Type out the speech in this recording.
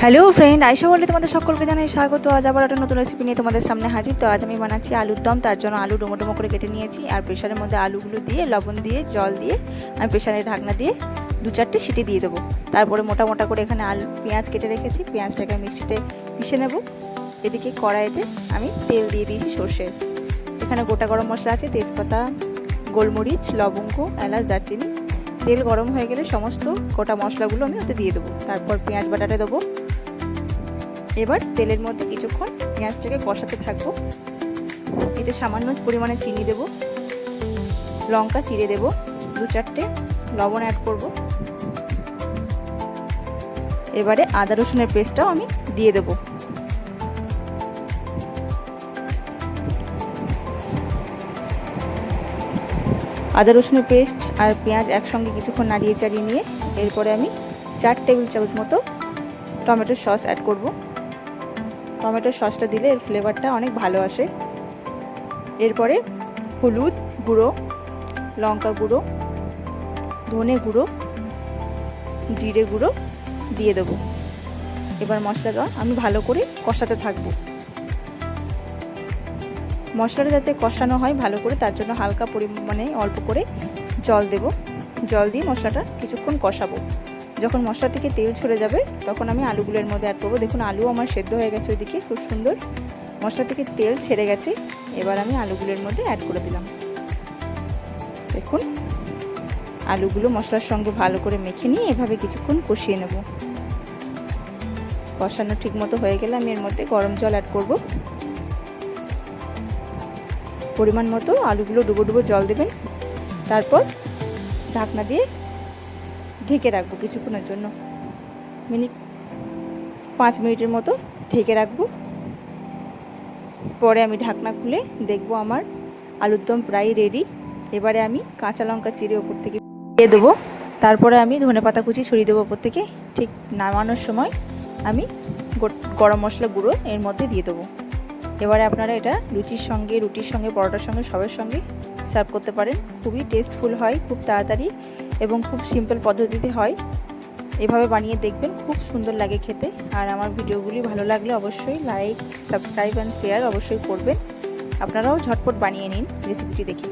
Hello friend, Ayesha বলে তোমাদের সকলকে জানাই স্বাগত। আজ আবার একটা নতুন রেসিপি নিয়ে তোমাদের সামনে হাজির। তো আজ আমি বানাচ্ছি আলুর দম। তার জন্য আলু ডুমো ডুমো করে কেটে নিয়েছি, আর প্রেশারের মধ্যে আলুগুলো দিয়ে লবণ দিয়ে জল দিয়ে আমি প্রেশারের ঢাকনা দিয়ে 2-4টে সিটি দিয়ে দেবো। তারপরে মোটা মোটা করে এখানে আলু পেঁয়াজ কেটে রেখেছি, পেঁয়াজটাকে মিক্সিতে পিষে নেব। এদিকে কড়াইতে আমি তেল দিয়ে দিয়েছি সর্ষের। এখানে গোটা গরম মশলা আছে, তেজপাতা, গোলমরিচ, লবঙ্গ, এলাচ, দারচিনি। তেল গরম হয়ে গেলে সমস্ত গোটা মশলাগুলো আমি ওতে দিয়ে দেবো। তারপর পেঁয়াজ বাটাটা দেবো। এবার তেলের মধ্যে কিছুক্ষণ পেঁয়াজটাকে কষাতে থাকবো। এতে সামান্য পরিমাণে চিনি দেব, লঙ্কা চিড়ে দেব, 2-4টে লবণ অ্যাড করব। এবারে আদা রসুনের পেস্টটাও আমি দিয়ে দেব। আদা রসুনের পেস্ট আর পেঁয়াজ একসঙ্গে কিছুক্ষণ নাড়িয়ে চাড়িয়ে নিয়ে এরপরে আমি 4 টেবিল চামচ মতো টমেটোর সস অ্যাড করব। টমেটোর সসটা দিলে এর ফ্লেভারটা অনেক ভালো আসে। এরপরে হলুদ গুঁড়ো, লঙ্কা গুঁড়ো, ধনে গুঁড়ো, জিরে গুঁড়ো দিয়ে দেবো। এবার মশলাটা আমি ভালো করে কষাতে থাকবো। মশলাটা যাতে কষানো হয় ভালো করে, তার জন্য হালকা পরিমাণে অল্প করে জল দেব। জল দিয়ে মশলাটা কিছুক্ষণ কষাবো। যখন মশলা থেকে তেল ছড়ে যাবে তখন আমি আলুগুলোর মধ্যে অ্যাড করবো। দেখুন আলু আমার সেদ্ধ হয়ে গেছে, ওইদিকে খুব সুন্দর মশলা থেকে তেল ছেড়ে গেছে। এবার আমি আলুগুলোর মধ্যে অ্যাড করে দিলাম। দেখুন আলুগুলো মশলার সঙ্গে ভালো করে মেখে নিয়ে এভাবে কিছুক্ষণ কষিয়ে নেব। কষানো ঠিক মতো হয়ে গেলে আমি এর মধ্যে গরম জল অ্যাড করব। পরিমাণ মতো আলুগুলো ডুবো ডুবো জল দেবেন। তারপর ঢাকনা দিয়ে ঢেকে রাখবো কিছুক্ষণের জন্য, 5 মিনিটের মতো ঢেকে রাখবো। পরে আমি ঢাকনা খুলে দেখবো আমার আলুর দম প্রায় রেডি। এবারে আমি কাঁচা লঙ্কা চিড়ে ওপর থেকে দিয়ে দেবো। তারপরে আমি ধনেপাতা কুচি ছড়িয়ে দেবো ওপর থেকে। ঠিক নামানোর সময় আমি গরম মশলা গুঁড়ো এর মধ্যে দিয়ে দেবো। এবারে আপনারা এটা লুচির সঙ্গে, রুটির সঙ্গে, পরোটার সঙ্গে সবের সঙ্গে সার্ভ করতে পারেন। খুবই টেস্টফুল হয়, খুব তাড়াতাড়ি এবং খুব সিম্পল পদ্ধতিতে হয়। এভাবে বানিয়ে দেখবেন, খুব সুন্দর লাগে খেতে। আর আমার ভিডিওগুলি ভালো লাগলে অবশ্যই লাইক, সাবস্ক্রাইব অ্যান্ড শেয়ার অবশ্যই করবেন। আপনারাও ঝটপট বানিয়ে নিন রেসিপিটি দেখে।